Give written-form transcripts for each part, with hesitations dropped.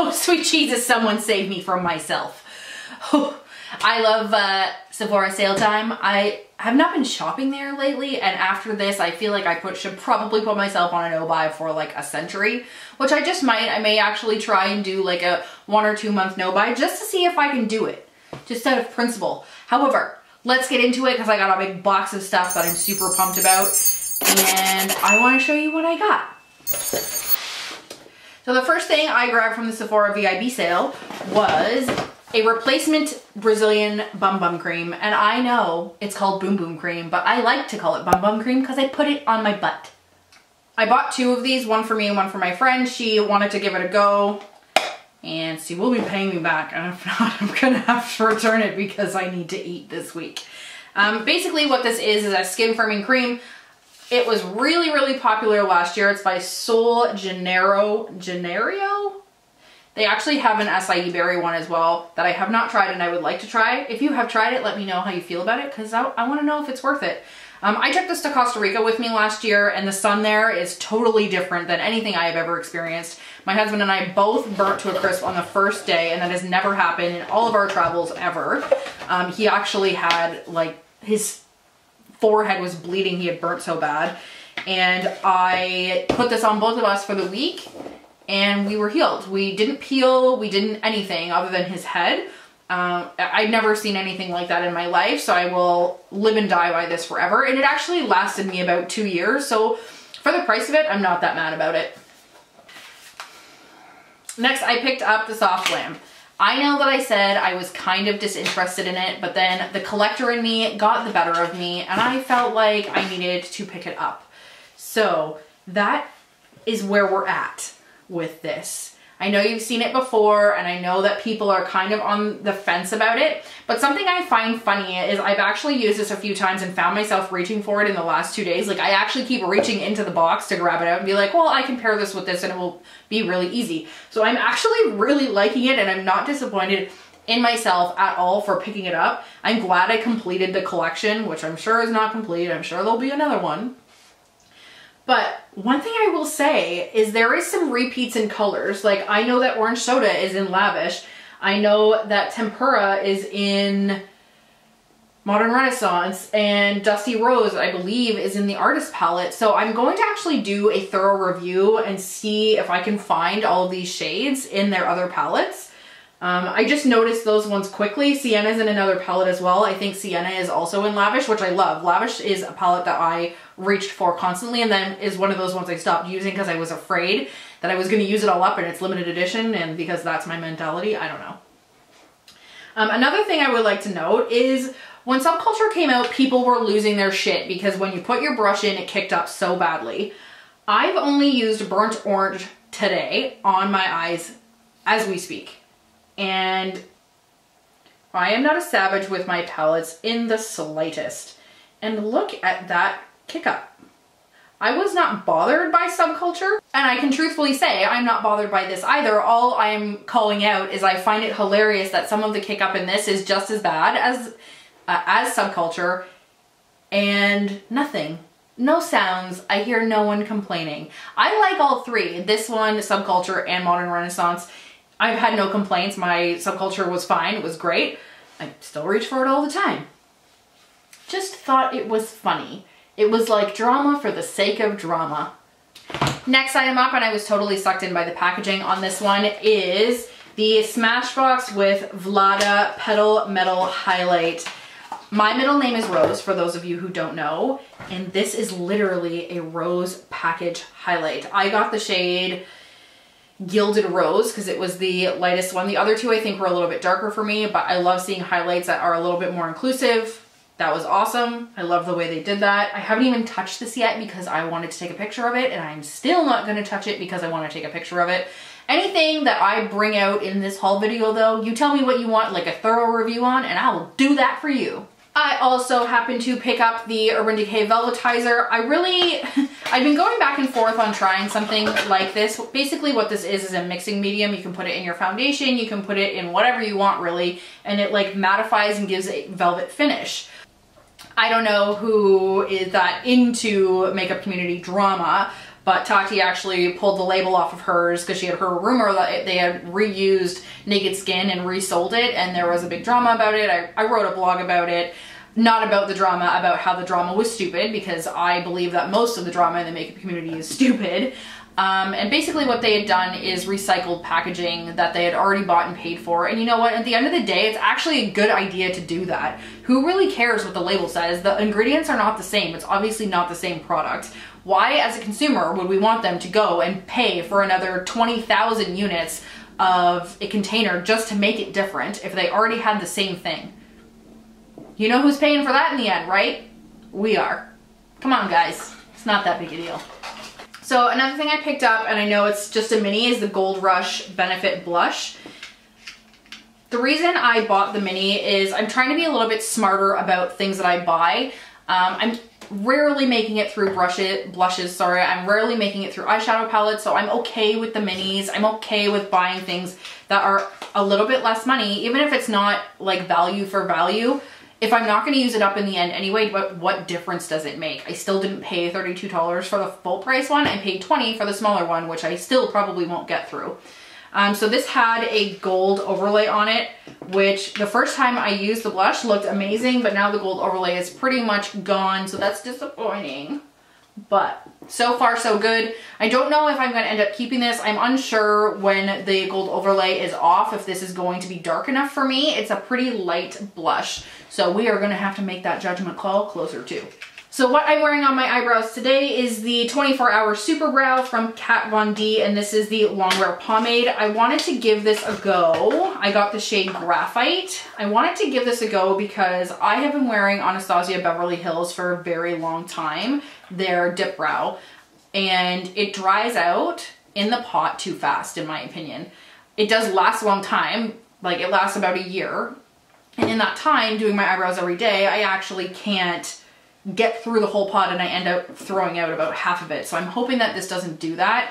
Oh, sweet Jesus, someone save me from myself. I love Sephora sale time. I have not been shopping there lately, and after this I feel like I should probably put myself on a no-buy for like a century, which I just might. I may actually try and do like a 1 or 2 month no-buy just to see if I can do it, just out of principle. However, let's get into it because I got a big box of stuff that I'm super pumped about, and I want to show you what I got. So the first thing I grabbed from the Sephora VIB sale was a replacement Brazilian Bum Bum Cream. And I know it's called Boom Boom Cream, but I like to call it Bum Bum Cream because I put it on my butt. I bought 2 of these, one for me and one for my friend. She wanted to give it a go, and she will be paying me back. And if not, I'm gonna have to return it because I need to eat this week. Basically what this is a skin firming cream. It was really, really popular last year. It's by Sol Janeiro. They actually have an acai berry one as well that I have not tried and I would like to try. If you have tried it, let me know how you feel about it because I want to know if it's worth it. I took this to Costa Rica with me last year, and the sun there is totally different than anything I have ever experienced. My husband and I both burnt to a crisp on the first day, and that has never happened in all of our travels ever. He actually had like his forehead was bleeding. He had burnt so bad. And I put this on both of us for the week and we were healed. We didn't peel, we didn't anything other than his head. I'd never seen anything like that in my life, so I will live and die by this forever. And it actually lasted me about 2 years. So for the price of it, I'm not that mad about it. Next, I picked up the Soft Glam. I know that I said I was kind of disinterested in it, but then the collector in me got the better of me and I felt like I needed to pick it up. So that is where we're at with this. I know you've seen it before and I know that people are kind of on the fence about it, but something I find funny is I've actually used this a few times and found myself reaching for it in the last 2 days. Like I actually keep reaching into the box to grab it out and be like, well, I can pair this with this and it will be really easy. So I'm actually really liking it and I'm not disappointed in myself at all for picking it up. I'm glad I completed the collection, which I'm sure is not complete. I'm sure there'll be another one. But one thing I will say is there is some repeats in colors. Like I know that Orange Soda is in Lavish. I know that Tempura is in Modern Renaissance, and Dusty Rose, I believe, is in the Artist Palette. So I'm going to actually do a thorough review and see if I can find all of these shades in their other palettes. I just noticed those ones quickly. Sienna's in another palette as well. I think Sienna is also in Lavish, which I love. Lavish is a palette that I reached for constantly, and then is one of those ones I stopped using because I was afraid that I was going to use it all up and it's limited edition, and because that's my mentality, I don't know. Another thing I would like to note is when Subculture came out, people were losing their shit because when you put your brush in, it kicked up so badly. I've only used Burnt Orange today on my eyes as we speak. And I am not a savage with my palettes in the slightest. And look at that kick up. I was not bothered by Subculture, and I can truthfully say I'm not bothered by this either. All I am calling out is I find it hilarious that some of the kick up in this is just as bad as Subculture, and nothing. No sounds. I hear no one complaining. I like all three. This one, Subculture, and Modern Renaissance. I've had no complaints. My Subculture was fine. It was great. I still reach for it all the time. Just thought it was funny. It was like drama for the sake of drama. Next item up, and I was totally sucked in by the packaging on this one, is the Smashbox with Vlada Petal Metal Highlight. My middle name is Rose, for those of you who don't know, and this is literally a rose package highlight. I got the shade Gilded Rose because it was the lightest one. The other two I think were a little bit darker for me, but I love seeing highlights that are a little bit more inclusive. That was awesome. I love the way they did that. I haven't even touched this yet because I wanted to take a picture of it, and I'm still not going to touch it because I want to take a picture of it. Anything that I bring out in this haul video though, you tell me what you want like a thorough review on and I will do that for you. I also happened to pick up the Urban Decay Velvetizer. I've been going back and forth on trying something like this. Basically what this is a mixing medium. You can put it in your foundation, you can put it in whatever you want really, and it like mattifies and gives a velvet finish. I don't know who is that into makeup community drama, but Tati actually pulled the label off of hers because she had heard a rumor that they had reused Naked Skin and resold it, and there was a big drama about it. I wrote a blog about it. Not about the drama, about how the drama was stupid, because I believe that most of the drama in the makeup community is stupid. And basically what they had done is recycled packaging that they had already bought and paid for. And you know what? At the end of the day, it's actually a good idea to do that. Who really cares what the label says? The ingredients are not the same. It's obviously not the same product. Why, as a consumer, would we want them to go and pay for another 20,000 units of a container just to make it different if they already had the same thing? You know who's paying for that in the end, right? We are. Come on, guys. It's not that big a deal. So another thing I picked up, and I know it's just a mini, is the Gold Rush Benefit Blush. The reason I bought the mini is I'm trying to be a little bit smarter about things that I buy. I'm rarely making it through blushes, I'm rarely making it through eyeshadow palettes, so I'm okay with the minis. I'm okay with buying things that are a little bit less money, even if it's not like value for value. If I'm not going to use it up in the end anyway, what difference does it make? I still didn't pay $32 for the full price one. I paid $20 for the smaller one, which I still probably won't get through. So this had a gold overlay on it, which the first time I used the blush looked amazing, but now the gold overlay is pretty much gone, so that's disappointing. But so far so good. I don't know if I'm going to end up keeping this. I'm unsure when the gold overlay is off, if this is going to be dark enough for me. It's a pretty light blush, so we are going to have to make that judgment call closer to. So what I'm wearing on my eyebrows today is the 24 Hour Super Brow from Kat Von D, and this is the Longwear Pomade. I wanted to give this a go. I got the shade Graphite. I wanted to give this a go because I have been wearing Anastasia Beverly Hills for a very long time, their Dip Brow, and it dries out in the pot too fast, in my opinion. It does last a long time, like it lasts about a year, and in that time, doing my eyebrows every day, I actually can't get through the whole pot and I end up throwing out about half of it. So I'm hoping that this doesn't do that.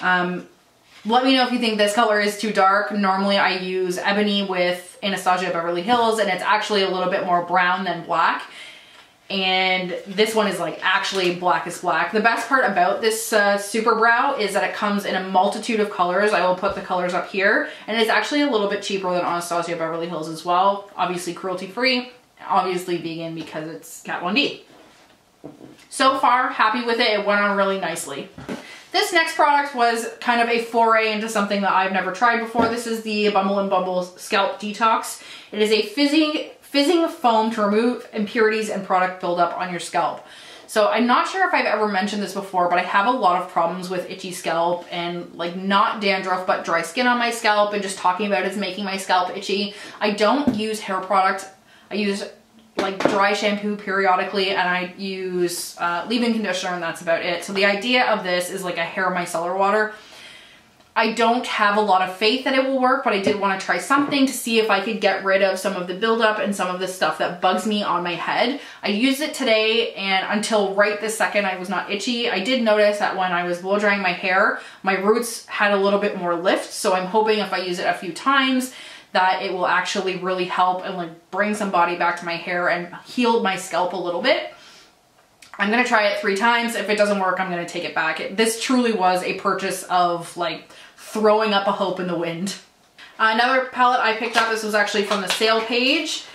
Let me know if you think this color is too dark. Normally I use Ebony with Anastasia Beverly Hills, and it's actually a little bit more brown than black. And this one is like actually black as black. The best part about this Super Brow is that it comes in a multitude of colors. I will put the colors up here, and it's actually a little bit cheaper than Anastasia Beverly Hills as well. Obviously cruelty free, obviously vegan because it's Kat Von D. So far, happy with it. It went on really nicely. This next product was kind of a foray into something that I've never tried before. This is the Bumble and Bumble Scalp Detox. It is a fizzing foam to remove impurities and product buildup on your scalp. So I'm not sure if I've ever mentioned this before, but I have a lot of problems with itchy scalp and like not dandruff, but dry skin on my scalp, and just talking about it's making my scalp itchy. I don't use hair product. I use like dry shampoo periodically, and I use leave-in conditioner, and that's about it. So the idea of this is like a hair micellar water. I don't have a lot of faith that it will work, but I did want to try something to see if I could get rid of some of the buildup and some of the stuff that bugs me on my head. I used it today, and until right this second I was not itchy. I did notice that when I was blow drying my hair, my roots had a little bit more lift, so I'm hoping if I use it a few times that it will actually really help and like bring some body back to my hair and heal my scalp a little bit. I'm gonna try it 3 times. If it doesn't work, I'm gonna take it back. This truly was a purchase of like throwing up a hope in the wind. Another palette I picked up, this was actually from the sale page.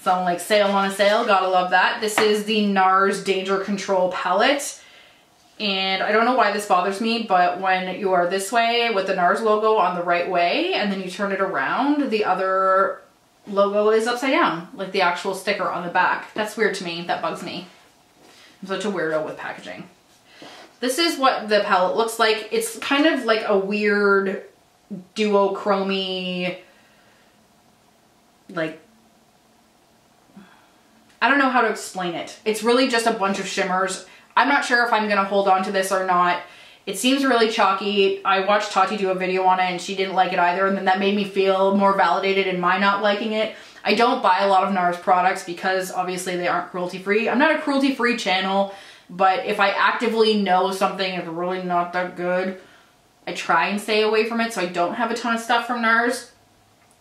So like sale on a sale, gotta love that. This is the NARS Danger Control palette. And I don't know why this bothers me, but when you are this way with the NARS logo on the right way and then you turn it around, the other logo is upside down, like the actual sticker on the back. That's weird to me, that bugs me. I'm such a weirdo with packaging. This is what the palette looks like. It's kind of like a weird duochrome-y, like, I don't know how to explain it. It's really just a bunch of shimmers. I'm not sure if I'm gonna hold on to this or not. It seems really chalky. I watched Tati do a video on it and she didn't like it either, and then that made me feel more validated in my not liking it. I don't buy a lot of NARS products because obviously they aren't cruelty-free. I'm not a cruelty-free channel, but if I actively know something is really not that good, I try and stay away from it, so I don't have a ton of stuff from NARS.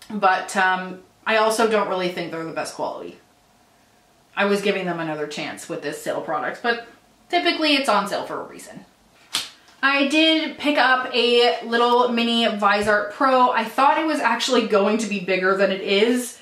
But I also don't really think they're the best quality. I was giving them another chance with this sale product, but typically it's on sale for a reason. I did pick up a little mini Visart Pro. I thought it was actually going to be bigger than it is,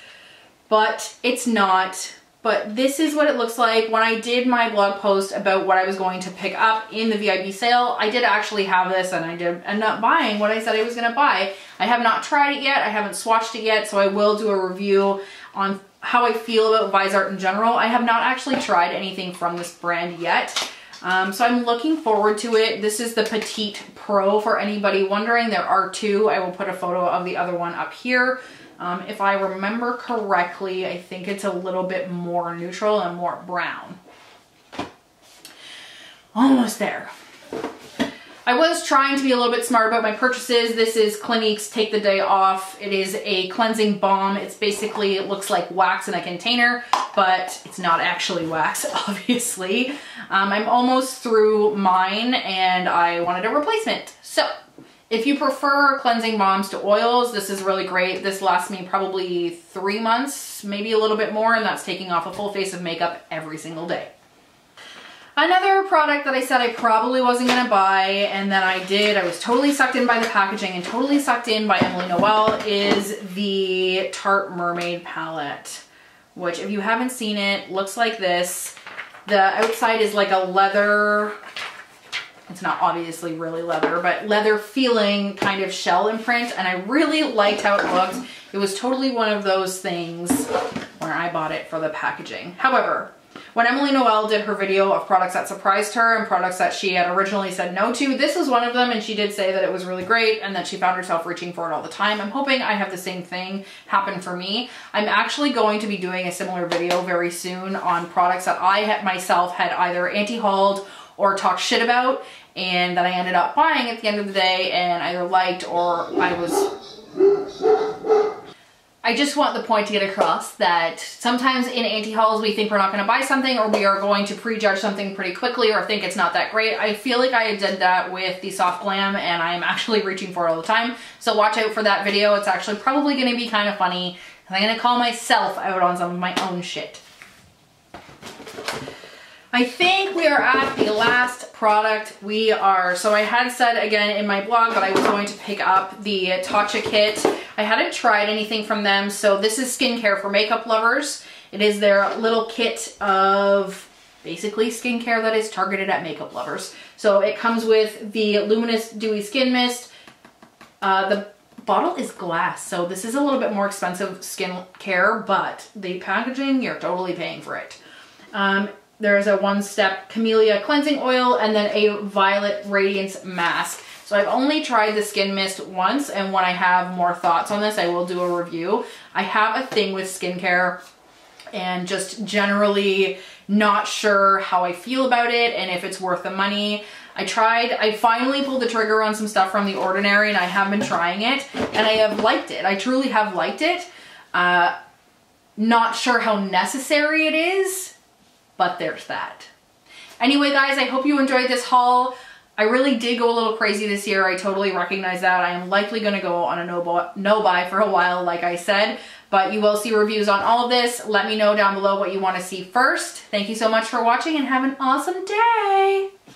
but it's not. But this is what it looks like. When I did my blog post about what I was going to pick up in the VIB sale, I did actually have this and I did end up buying what I said I was gonna buy. I have not tried it yet, I haven't swatched it yet, so I will do a review on how I feel about Visart in general. I have not actually tried anything from this brand yet. So I'm looking forward to it. This is the Petite Pro for anybody wondering. There are two. I will put a photo of the other one up here. If I remember correctly, I think it's a little bit more neutral and more brown. Almost there. I was trying to be a little bit smart about my purchases. This is Clinique's Take the Day Off. It is a cleansing balm. It's basically, it looks like wax in a container, but it's not actually wax, obviously. I'm almost through mine and I wanted a replacement. So if you prefer cleansing balms to oils, this is really great. This lasts me probably 3 months, maybe a little bit more, and that's taking off a full face of makeup every single day. Another product that I said I probably wasn't gonna buy, and then I did, I was totally sucked in by the packaging and totally sucked in by Emily Noel, is the Tarte Mermaid palette, which if you haven't seen it, looks like this. The outside is like a leather, it's not obviously really leather, but leather feeling kind of shell imprint, and I really liked how it looked. It was totally one of those things when I bought it for the packaging. However, when Emily Noel did her video of products that surprised her and products that she had originally said no to, this was one of them, and she did say that it was really great and that she found herself reaching for it all the time. I'm hoping I have the same thing happen for me. I'm actually going to be doing a similar video very soon on products that I myself had either anti-hauled or talked shit about and that I ended up buying at the end of the day and either liked or I just want the point to get across that sometimes in anti-hauls we think we're not going to buy something, or we are going to prejudge something pretty quickly or think it's not that great. I feel like I did that with the Soft Glam and I'm actually reaching for it all the time. So watch out for that video. It's actually probably going to be kind of funny. I'm going to call myself out on some of my own shit. I think we are at the last product. So I had said again in my blog that I was going to pick up the Tatcha kit. I hadn't tried anything from them, so this is skincare for makeup lovers. It is their little kit of basically skincare that is targeted at makeup lovers. So it comes with the Luminous Dewy Skin Mist. The bottle is glass, so this is a little bit more expensive skincare, but the packaging, you're totally paying for it. There's a one-step Camellia cleansing oil and then a Violet Radiance mask. So I've only tried the skin mist once, and when I have more thoughts on this, I will do a review. I have a thing with skincare and just generally not sure how I feel about it and if it's worth the money. I finally pulled the trigger on some stuff from The Ordinary and I have been trying it and I have liked it. I truly have liked it. Not sure how necessary it is, but there's that. Anyway, guys, I hope you enjoyed this haul. I really did go a little crazy this year. I totally recognize that. I am likely gonna go on a no buy for a while, like I said, but you will see reviews on all of this. Let me know down below what you wanna see first. Thank you so much for watching and have an awesome day.